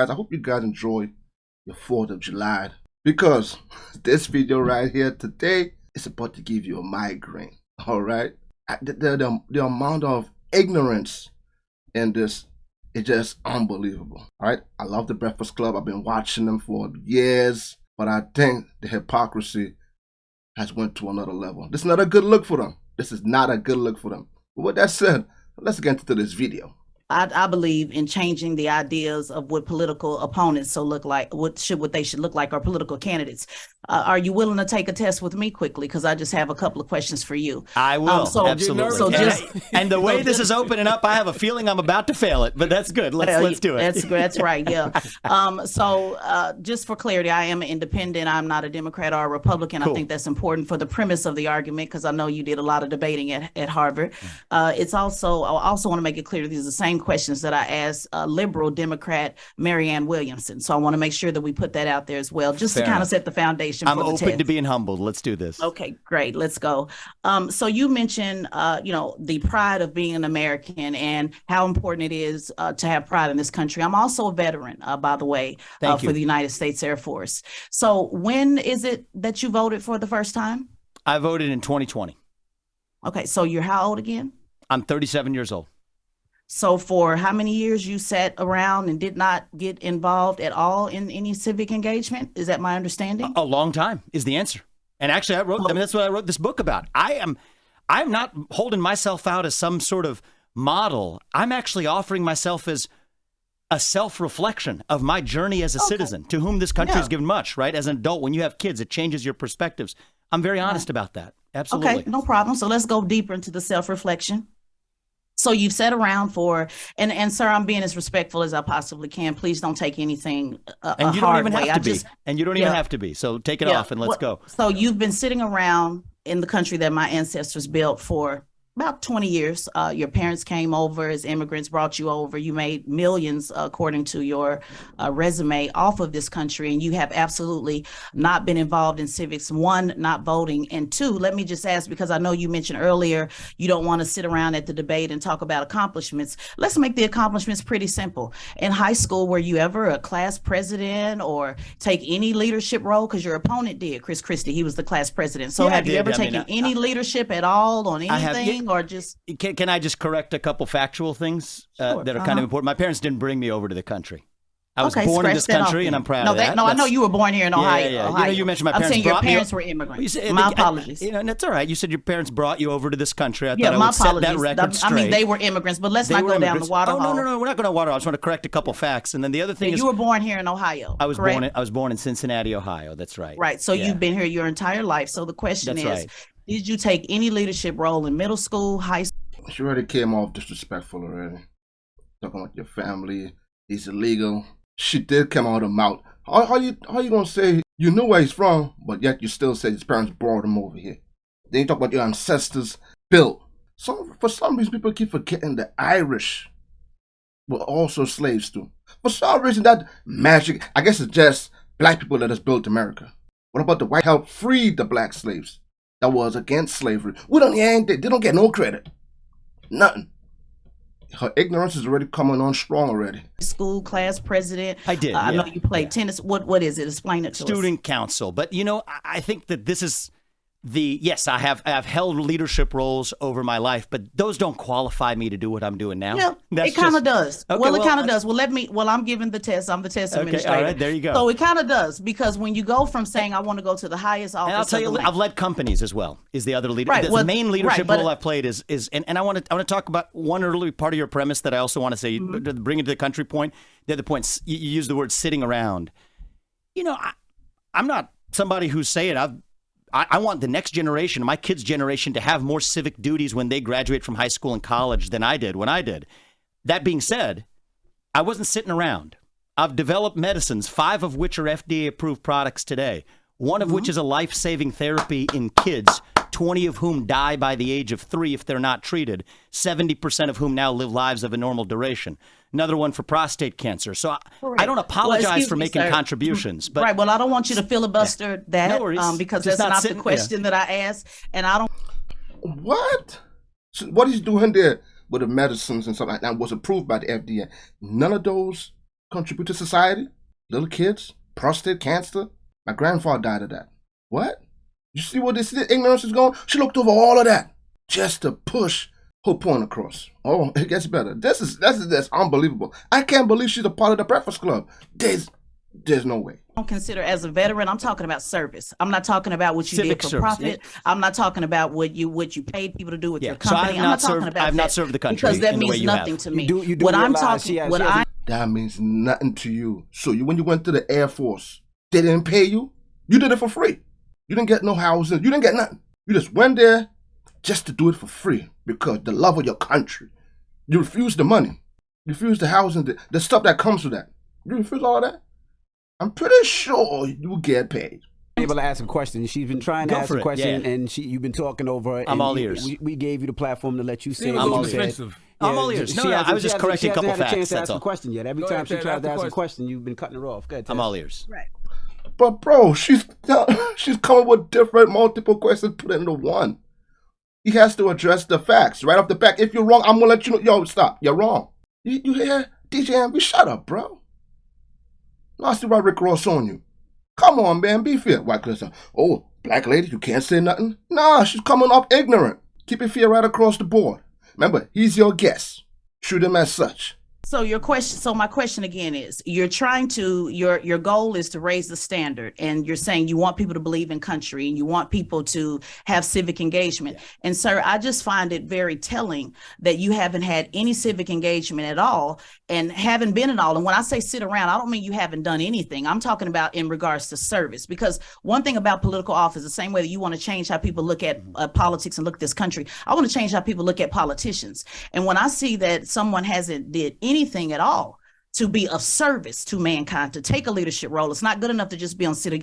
Guys, I hope you guys enjoy your 4th of July because this video right here today is about to give you a migraine. All right, the amount of ignorance in this is just unbelievable. All right, I love the Breakfast Club. I've been watching them for years, but I think the hypocrisy has went to another level. This is not a good look for them. This is not a good look for them. But with that said, let's get into this video. I believe in changing the ideas of what political opponents look like, what they should look like, or political candidates. Are you willing to take a test with me quickly? Because I just have a couple of questions for you. I will, absolutely. So and the way this is opening up, I have a feeling I'm about to fail it, but that's good. Let's do it. That's right, yeah. Just for clarity, I am an independent. I'm not a Democrat or a Republican. Cool. I think that's important for the premise of the argument, because I know you did a lot of debating at Harvard. I also want to make it clear these are the same questions that I asked liberal Democrat Marianne Williamson. So I want to make sure that we put that out there as well, just to kind of set the foundation. I'm open to being humbled. Let's do this. Okay, great. Let's go. So you mentioned, the pride of being an American and how important it is to have pride in this country. I'm also a veteran, by the way, for the United States Air Force. So when is it that you voted for the first time? I voted in 2020. Okay, so you're how old again? I'm 37 years old. So for how many years you sat around and did not get involved at all in any civic engagement? Is that my understanding? A long time is the answer. And actually, that's what I wrote this book about. I'm not holding myself out as some sort of model. I'm actually offering myself as a self-reflection of my journey as a citizen, to whom this country has given much, right? As an adult, when you have kids, it changes your perspectives. I'm very honest about that. Absolutely. Okay, no problem. So let's go deeper into the self-reflection. So you've sat around for, and sir, I'm being as respectful as I possibly can. Please don't take anything and you don't even have to be. And you don't even have to be. So take it off and let's go. So you've been sitting around in the country that my ancestors built for about 20 years. Your parents came over as immigrants, brought you over. You made millions, according to your resume, off of this country, and you have absolutely not been involved in civics. One, not voting, and two, let me just ask, because I know you mentioned earlier you don't want to sit around at the debate and talk about accomplishments. Let's make the accomplishments pretty simple. In high school, were you ever a class president or take any leadership role? Because your opponent did, Chris Christie. He was the class president. So have you ever taken any leadership at all on anything? Or just can I just correct a couple factual things that are kind of important? My parents didn't bring me over to the country. I was born in this country, and I'm proud of that. No, I know you were born here in Ohio. Yeah. Ohio. You mentioned my parents. I'm saying your parents were immigrants. My apologies. That's all right. You said your parents brought you over to this country. I thought my I would apologies. Set that record straight. I mean, they were immigrants, but let's not go down the water hole. No. We're not going to water hole. I just want to correct a couple facts, and then the other thing is you were born here in Ohio. I was born in Cincinnati, Ohio. That's right. Right. So you've been here your entire life. So the question is, did you take any leadership role in middle school, high school? She already came off disrespectful already. Talking about your family, he's illegal. She did come out of her mouth. How you gonna say you knew where he's from, but yet you still say his parents brought him over here? Then you talk about your ancestors built. So for some reason, people keep forgetting the Irish were also slaves too. For some reason, that magic, I guess it's just black people that has built America. What about the white helped free the black slaves that was against slavery? They don't get no credit. Nothing. Her ignorance is already coming on strong already. School class president. I did. I know you played tennis. What is it? Explain it to us. Student council. But I think that this is I have held leadership roles over my life, but those don't qualify me to do what I'm doing now. Yeah, it kind of does. Okay, it kind of does. I'm giving the test. I'm the test administrator. All right, there you go. So it kind of does, because when you go from saying I want to go to the highest office, and I'll tell you, I've led companies as well. Is the other leader? Right, the main leadership role I've played is and I want to talk about one early part of your premise that I also want to say, to bring it to the country point. The other point, you use the word sitting around. I'm not somebody who's saying I want the next generation, my kids' generation, to have more civic duties when they graduate from high school and college than I did when I did. That being said, I wasn't sitting around. I've developed medicines, 5 of which are FDA-approved products today, one of which is a life-saving therapy in kids, 20 of whom die by the age of 3 if they're not treated, 70% of whom now live lives of a normal duration. Another one for prostate cancer. So I don't apologize for making contributions. But right. Well, I don't want you to filibuster that because that's not the question that I asked. And I don't. What? So what he's doing there with the medicines and stuff like that was approved by the FDA. None of those contribute to society? Little kids, prostate cancer. My grandfather died of that. What? You see where this ignorance is going? She looked over all of that just to push her point across. Oh, it gets better. That's unbelievable. I can't believe she's a part of the Breakfast Club. There's no way. I don't consider as a veteran. I'm talking about service. I'm not talking about what you Civic did for service, profit. yeah. I'm not talking about what you paid people to do with Yeah. your So company. I've I'm not not talking served. about I've that not served the country because that in the way means you nothing have. to me. You do What I'm realize talking, she has- what she has I That means nothing to you. So when you went to the Air Force, they didn't pay you? You did it for free. You didn't get no housing. You didn't get nothing. You just went there just to do it for free because the love of your country. You refused the money. You refused the housing, the stuff that comes with that. You refuse all of that? I'm pretty sure you will get paid. able to ask a question. She's been trying to Go ask for a it, question, yeah. and you've been talking over her. I'm and all you- ears. We gave you the platform to let you say Seems a what I'm little all you ears. said. defensive. I'm all ears. No, she no, hasn't- I was just she hasn't- correcting a couple She hasn't had a chance facts, to that's ask a all. question yet. Every Go time ahead, she Ted, tries ask to the ask a question. question, you've been cutting her off. Go ahead, Ted. I'm all ears. But bro, she's coming with different multiple questions put into one. He has to address the facts right off the back. If you're wrong, I'm gonna let you know. Yo, stop. You're wrong. You hear? DJ MV, shut up, bro. No, I see why Rick Ross on you. Come on, man, be fair. White Cliff, oh, black lady, you can't say nothing? Nah, she's coming off ignorant. Keep it fair right across the board. Remember, he's your guest. Treat him as such. So my question again is, you're trying to, your goal is to raise the standard, and you're saying you want people to believe in country and you want people to have civic engagement. And sir, I just find it very telling that you haven't had any civic engagement at all and haven't been at all. And when I say sit around, I don't mean you haven't done anything. I'm talking about in regards to service, because one thing about political office, the same way that you want to change how people look at politics and look at this country, I want to change how people look at politicians. And when I see that someone hasn't did anything at all to be of service to mankind, to take a leadership role, it's not good enough to just be on city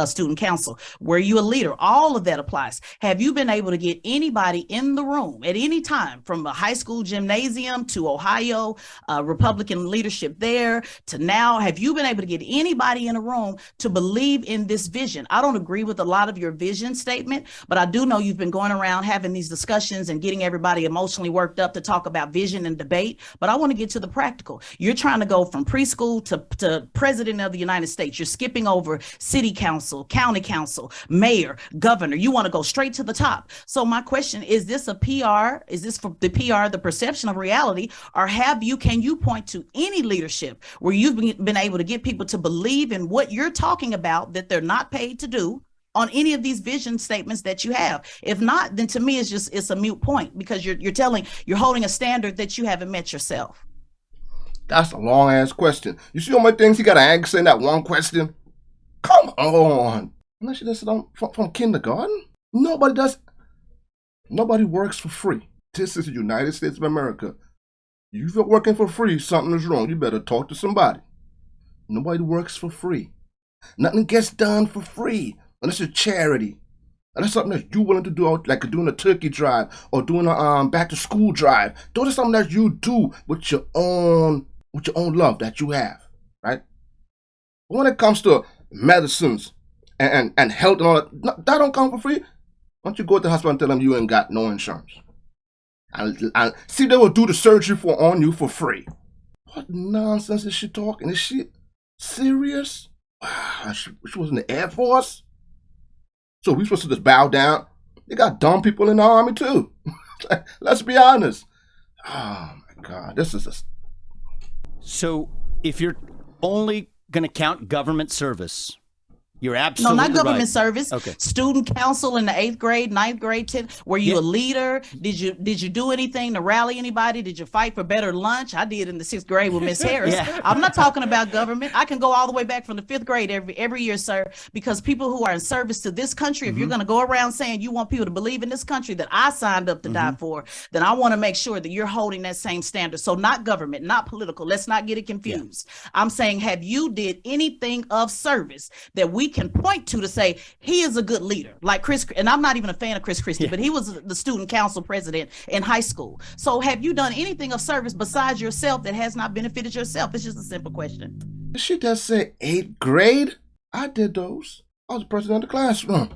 student council. Were you a leader? All of that applies. Have you been able to get anybody in the room at any time, from a high school gymnasium to Ohio, Republican leadership there to now? Have you been able to get anybody in a room to believe in this vision? I don't agree with a lot of your vision statement, but I do know you've been going around having these discussions and getting everybody emotionally worked up to talk about vision and debate. But I want to get to the practical. You're trying to go from preschool to president of the United States. You're skipping over city council, county council, mayor, governor. You want to go straight to the top. So my question is this a PR? Is this for the PR, the perception of reality? Or can you point to any leadership where you've been able to get people to believe in what you're talking about that they're not paid to do on any of these vision statements that you have? If not, then to me, it's a moot point, because you're holding a standard that you haven't met yourself. That's a long ass question. You see how many things he got to answer in that one question? Come on. Unless you just from kindergarten. Nobody works for free. This is the United States of America. If you're working for free, something is wrong. You better talk to somebody. Nobody works for free. Nothing gets done for free unless it's charity. And that's something that you're willing to do, like doing a turkey drive or doing a back to school drive. Those are something that you do with your own love that you have, right? But when it comes to medicines and health and all that don't come for free. Why don't you go to the hospital and tell them you ain't got no insurance? And see, they will do the surgery on you for free. What nonsense is she talking? Is she serious? Wow, she was in the Air Force? So we supposed to just bow down? They got dumb people in the Army too. Let's be honest. Oh my God, this is a... So if you're only going to count government service, you're absolutely No, not government right. service. Okay. Student council in the 8th grade, 9th grade, 10th. Were you a leader? Did you do anything to rally anybody? Did you fight for better lunch? I did in the 6th grade with Miss Harris. Yeah. I'm not talking about government. I can go all the way back from the 5th grade every year, sir, because people who are in service to this country, if you're going to go around saying you want people to believe in this country that I signed up to die for, then I want to make sure that you're holding that same standard. So not government, not political. Let's not get it confused. I'm saying, have you did anything of service that we can point to say he is a good leader, like Chris? And I'm not even a fan of Chris Christie, but he was the student council president in high school. So have you done anything of service besides yourself that has not benefited yourself? It's just a simple question. Did she just say 8th grade? I did those. I was the president of the classroom.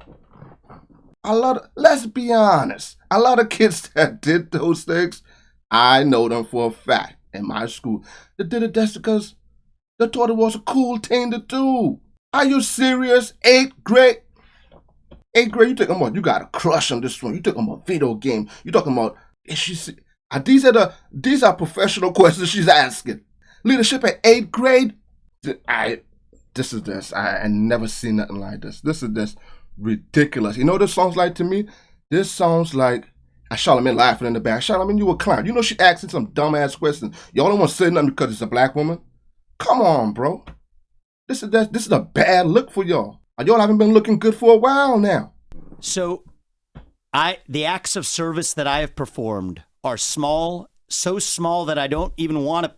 Let's be honest, a lot of kids that did those things, I know them for a fact in my school. They did it just because They thought it was a cool thing to do. Are you serious? 8th grade? 8th grade, you talking about you got a crush on this one. You talking about video game. You talking about these are professional questions she's asking. Leadership at 8th grade? I never seen nothing like this. This is just ridiculous. You know what this sounds like to me? This sounds like Charlamagne laughing in the back. Charlamagne, you a clown. You know she asking some dumbass questions. You only want to say nothing because it's a black woman? Come on, bro. This is a bad look for y'all. Y'all haven't been looking good for a while now. So the acts of service that I have performed are small, so small that I don't even want to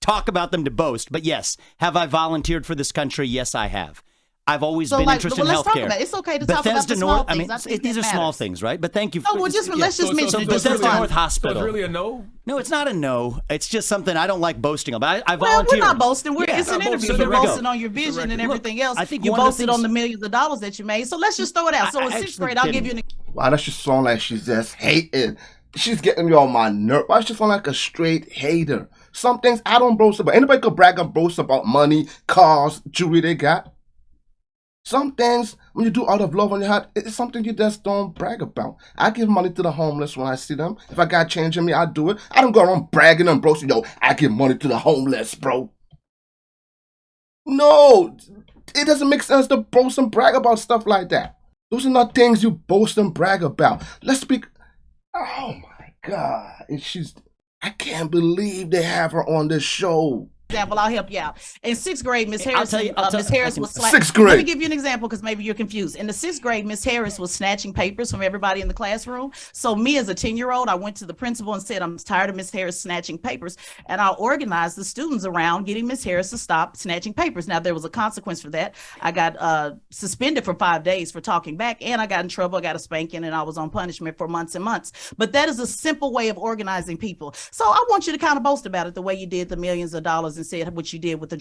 talk about them to boast. But yes, have I volunteered for this country? Yes, I have. I've always been interested in let's talk healthcare. about it. It's okay to talk about the small things. These are small things, right? But thank you. No, let's just mention it. Bethesda North Hospital. So it's really a no? No, it's not a no. It's just something I don't like boasting about. I Well, volunteer. we're not boasting. It's an interview. So You're there we go. boasting on your vision and everything else. I think you one of the boasted on things- the millions of dollars that you made. So let's just throw it out. So in 6th grade, I'll give you an Why does she sound like she's just hating? She's getting me on my nerve. Why does she sound like a straight hater? Some things I don't boast about. Anybody could brag and boast about money, cars, jewelry they got. Some things, when you do out of love on your heart, it's something you just don't brag about. I give money to the homeless when I see them. If I got change in me, I do it. I don't go around bragging and boasting, yo, I give money to the homeless, bro. No, it doesn't make sense to boast and brag about stuff like that. Those are not things you boast and brag about. Let's speak. Oh my God. I can't believe they have her on this show. example. I'll help you out. In 6th grade, Miss I'll Harris, tell you- Miss Harris was Sixth grade. Let me give you an example because maybe you're confused. In the 6th grade, Miss Harris was snatching papers from everybody in the classroom. So me as a 10-year-old, I went to the principal and said, I'm tired of Miss Harris snatching papers. And I organized the students around getting Miss Harris to stop snatching papers. Now, there was a consequence for that. I got suspended for 5 days for talking back, and I got in trouble. I got a spanking, and I was on punishment for months and months. But that is a simple way of organizing people. So I want you to kind of boast about it the way you did the millions of dollars and said what you did with the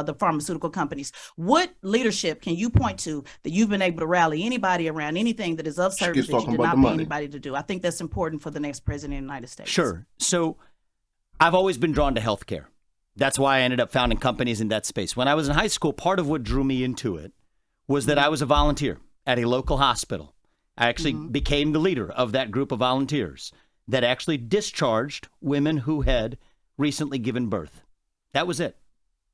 the pharmaceutical companies. What leadership can you point to that you've been able to rally anybody around anything that is of service that you talking did about not the pay money. anybody to do? I think that's important for the next president of the United States. Sure. So I've always been drawn to healthcare. That's why I ended up founding companies in that space. When I was in high school, part of what drew me into it was that I was a volunteer at a local hospital. I actually became the leader of that group of volunteers that actually discharged women who had recently given birth. That was it.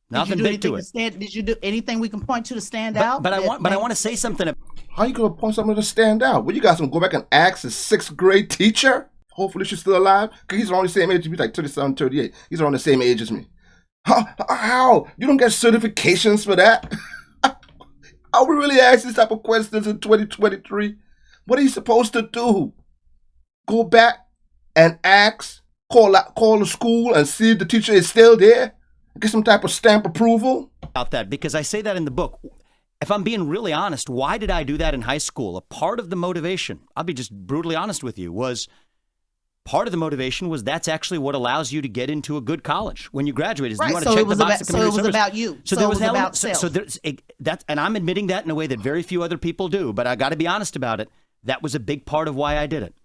Nothing big to it. Did you do anything we can point to stand out? But I want to say something. How you gonna point something to stand out? Well, you guys gonna go back and ask a 6th grade teacher? Hopefully she's still alive. Because he's around the same age as me, like 37, 38. He's around the same age as me. How? You don't get certifications for that? Are we really asking this type of questions in 2023? What are you supposed to do? Go back and ask, call the school and see if the teacher is still there? Get some type of stamp approval? About that, because I say that in the book. If I'm being really honest, why did I do that in high school? A part of the motivation, I'll be just brutally honest with you, was part of the motivation was that's actually what allows you to get into a good college when you graduate. Is Right, you want to so check it was the box about- of so community it was service. about you. So So there it was was an about element. So self. there's that, and I'm admitting that in a way that very few other people do. But I got to be honest about it. That was a big part of why I did it.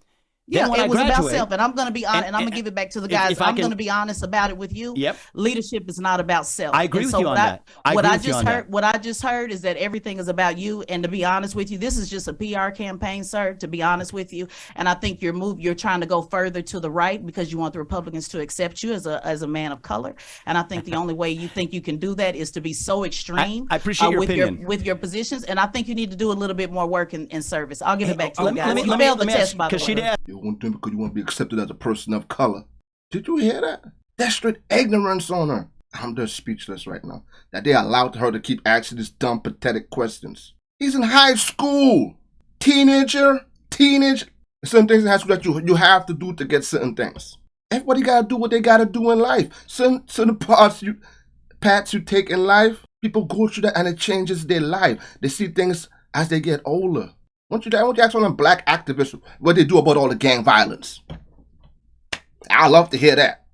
Yeah, Then when it I was about graduate- self, and I'm going to be honest, and I'm going to give it back to the guys. if I I'm can- going to be honest about it with you. Yep. Leadership is not about self. I agree And with you on that. I what agree I with you just on heard, that. what I just heard is that everything is about you. And to be honest with you, this is just a PR campaign, sir. To be honest with you, and I think you're trying to go further to the right because you want the Republicans to accept you as a man of color. And I think the only way you think you can do that is to be so extreme. I appreciate your with opinion. with your positions, and I think you need to do a little bit more work in service. I'll give it back to Let you me- guys. let me- You let me- failed the let me test, ask- by the 'cause she way. did. You won't do it because you want to be accepted as a person of color. Did you hear that? That's straight ignorance on her. I'm just speechless right now. That they allowed her to keep asking these dumb, pathetic questions. He's in high school. Teenage. Certain things in high school that you have to do to get certain things. Everybody got to do what they got to do in life. Certain paths you take in life, people go through that and it changes their life. They see things as they get older. I want you to ask one of them black activists what they do about all the gang violence. I love to hear that.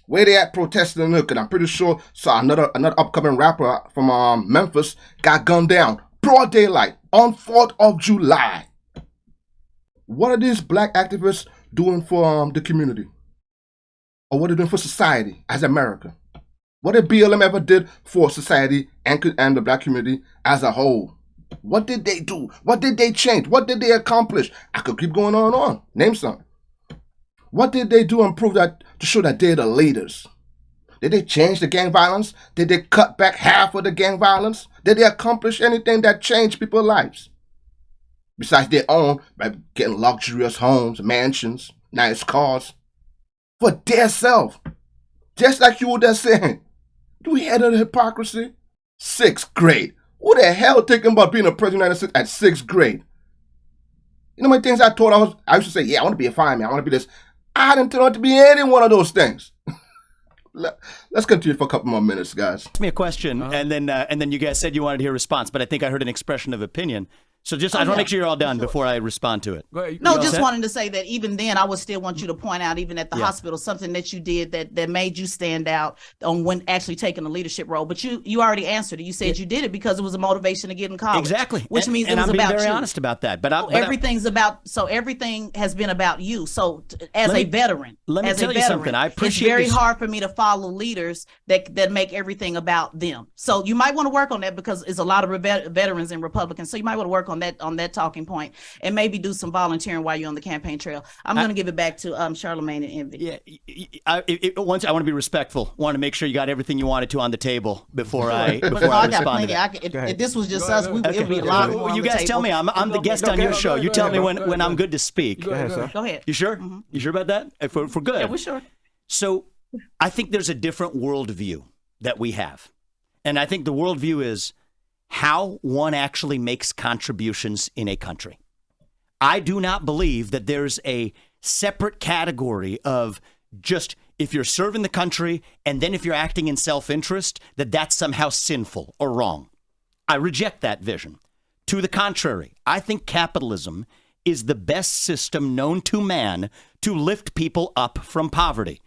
Where they at protesting in the hood? I'm pretty sure saw another upcoming rapper from Memphis got gunned down. Broad daylight on 4th of July. What are these black activists doing for the community? Or what are they doing for society as America? What did BLM ever did for society and the black community as a whole? What did they do? What did they change? What did they accomplish? I could keep going on and on. Name some. What did they do and prove that to show that they're the leaders? Did they change the gang violence? Did they cut back half of the gang violence? Did they accomplish anything that changed people's lives? Besides their own, by getting luxurious homes, mansions, nice cars, for their self. Just like you were just saying. Do we hear the hypocrisy? 6th grade. Who the hell thinking about being a president of the United States at 6th grade? You know how many things I thought I used to say, yeah, I want to be a fireman, I want to be this. I didn't turn out to be any one of those things. Let's continue for a couple more minutes, guys. Ask me a question, and then you guys said you wanted to hear a response, but I think I heard an expression of opinion. So just I want to make sure you're all done before I respond to it. No, just wanted to say that even then, I would still want you to point out, even at the hospital, something that you did that made you stand out on when actually taking a leadership role. But you already answered it. You said you did it because it was a motivation to get in college. Exactly. Which means it was I'm being about very you. honest about that. But everything has been about you. So as a veteran, let me tell you something. I appreciate it's very hard for me to follow leaders that make everything about them. So you might want to work on that because it's a lot of veterans and Republicans. So you might want to work on that talking point and maybe do some volunteering while you're on the campaign trail. I'm going to give it back to Charlamagne and Envy. Yeah, once I want to be respectful. Want to make sure you got everything you wanted to on the table before I I respond. If this was just us, it would be a lot more on you the guys table. tell me. I'm the guest on your show. You tell me when I'm good to speak. Go ahead, sir. Go ahead. You sure? Mm-hmm. You sure about that? If we're good. Yeah, we're sure. So I think there's a different worldview that we have. And I think the worldview is how one actually makes contributions in a country. I do not believe that there's a separate category of just if you're serving the country and then if you're acting in self-interest, that's somehow sinful or wrong. I reject that vision. To the contrary, I think capitalism is the best system known to man to lift people up from poverty.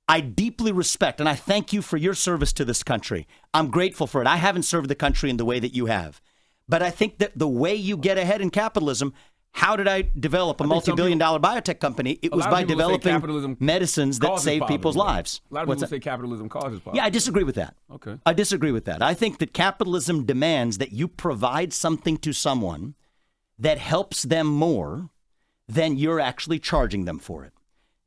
I deeply respect and I thank you for your service to this country. I'm grateful for it. I haven't served the country in the way that you have. But I think that the way you get ahead in capitalism, how did I develop a multi-billion-dollar biotech company? It was by developing medicines that save people's lives. A lot of people say capitalism causes poverty. Yeah, I disagree with that. Okay. I disagree with that. I think that capitalism demands that you provide something to someone that helps them more than you're actually charging them for it.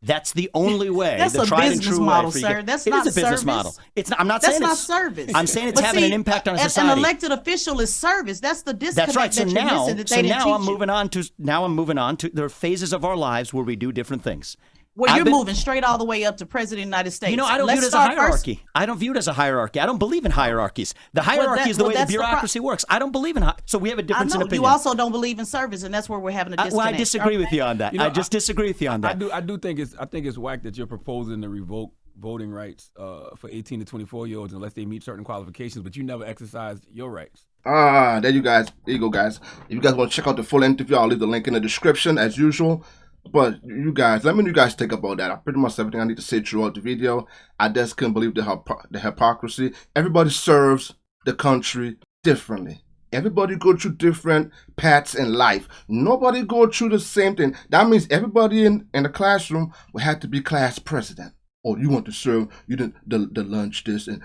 That's the only way. That's the a tried and business true model, way sir. That's it not is a business service. model. It's not. I'm not That's saying not it's service. I'm saying it's But having see, an impact on society. An elected official is service. That's the disconnect. That's right. So that you're now, missing, that they didn't teach I'm you. moving on to there are phases of our lives where we do different things. Well, you're moving straight all the way up to President of the United States. You know, I don't view it as a hierarchy. I don't view it as a hierarchy. I don't believe in hierarchies. The hierarchy is the way the bureaucracy works. I don't believe in so we have a difference in opinion. You also don't believe in service, and that's where we're having a disconnect. Well, I disagree with you on that. I just disagree with you on that. I think it's whack that you're proposing to revoke voting rights for 18 to 24-year-olds unless they meet certain qualifications, but you never exercised your rights. There you guys. There you go, guys. If you guys want to check out the full interview, I'll leave the link in the description as usual. But you guys, let me know you guys think about that. I pretty much everything I need to say throughout the video. I just couldn't believe the hypocrisy. Everybody serves the country differently. Everybody go through different paths in life. Nobody go through the same thing. That means everybody in the classroom will have to be class president. Or you want to serve, you did the lunch this and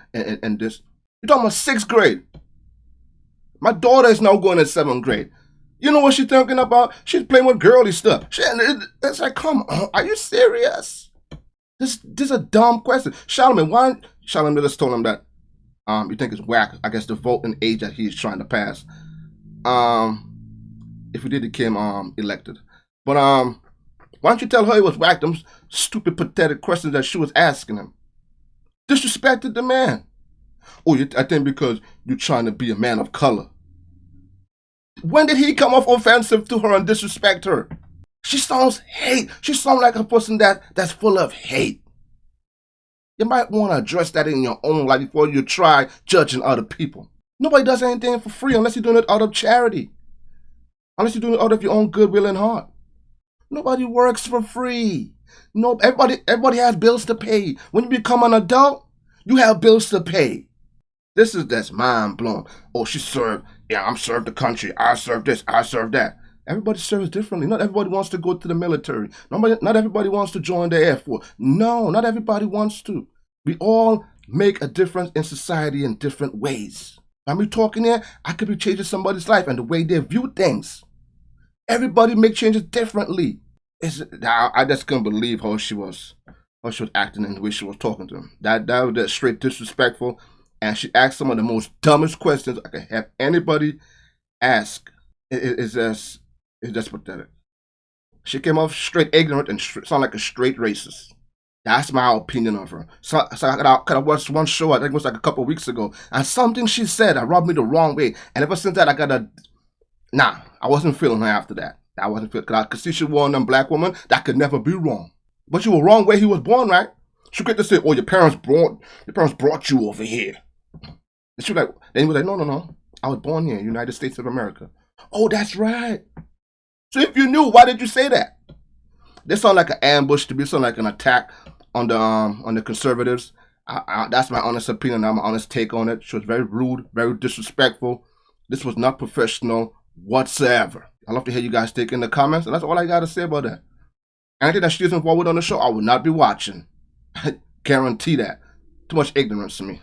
this. You're talking about 6th grade. My daughter is now going to 7th grade. You know what she's thinking about? She's playing with girly stuff. It's like, come on, are you serious? This is a dumb question. Charlamagne just told him that you think it's whack, I guess, the voting age that he's trying to pass. If he did become elected. But why don't you tell her it was whack, them stupid, pathetic questions that she was asking him? Disrespected the man. Oh, I think because you're trying to be a man of color. When did he come off offensive to her and disrespect her? She sounds hate. She sounds like a person that's full of hate. You might want to address that in your own life before you try judging other people. Nobody does anything for free unless you're doing it out of charity. Unless you're doing it out of your own goodwill and heart. Nobody works for free. No, everybody has bills to pay. When you become an adult, you have bills to pay. That's mind blowing. Oh, she served. Yeah, I'm served the country. I serve this. I serve that. Everybody serves differently. Not everybody wants to go to the military. Not everybody wants to join the Air Force. No, not everybody wants to. We all make a difference in society in different ways. By me talking here, I could be changing somebody's life and the way they view things. Everybody make changes differently. I just couldn't believe how she was acting and the way she was talking to him. That was just straight disrespectful. And she asked some of the most dumbest questions I could have anybody ask. It's just pathetic. She came off straight ignorant and sound like a straight racist. That's my opinion of her. So I watched one show, I think it was like a couple of weeks ago, and something she said rubbed me the wrong way. And ever since that, I wasn't feeling her after that. I wasn't feeling, because I could see she was one of them black women that could never be wrong. But you were wrong where he was born, right? She could just say, "Oh, your parents brought you over here." And she was like, then he was like, "No. I was born here, United States of America." Oh, that's right. So if you knew, why did you say that? This sound like an ambush to me. Sound like an attack on the conservatives. That's my honest opinion. My honest take on it. She was very rude, very disrespectful. This was not professional whatsoever. I'd love to hear you guys take in the comments, and that's all I got to say about that. Anything that she isn't forward on the show, I will not be watching. I guarantee that. Too much ignorance to me.